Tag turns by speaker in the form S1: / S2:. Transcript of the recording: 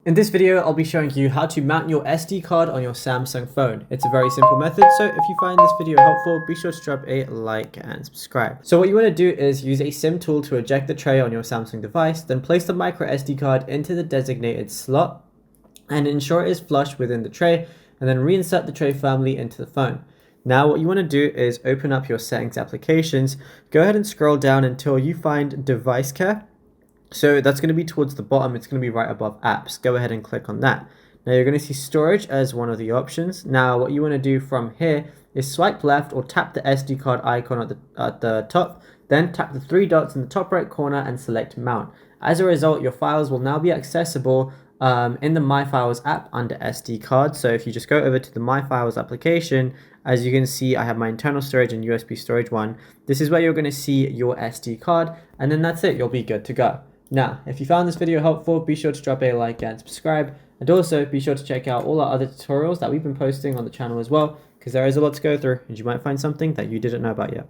S1: In this video, I'll be showing you how to mount your SD card on your Samsung phone. It's a very simple method, so if you find this video helpful, be sure to drop a like and subscribe. So what you want to do is use a SIM tool to eject the tray on your Samsung device, then place the micro SD card into the designated slot and ensure it is flush within the tray, and then reinsert the tray firmly into the phone. Now what you want to do is open up your settings applications, go ahead and scroll down until you find device care. So that's going to be towards the bottom. It's going to be right above apps. Go ahead and click on that. Now you're going to see storage as one of the options. Now what you want to do from here is swipe left or tap the SD card icon at the top, then tap the three dots in the top right corner and select mount. As a result, your files will now be accessible in the My Files app under SD card. So if you just go over to the My Files application, as you can see, I have my internal storage and USB storage one. This is where you're going to see your SD card, and then that's it. You'll be good to go. Now, if you found this video helpful, be sure to drop a like and subscribe, and also be sure to check out all our other tutorials that we've been posting on the channel as well, because there is a lot to go through and you might find something that you didn't know about yet.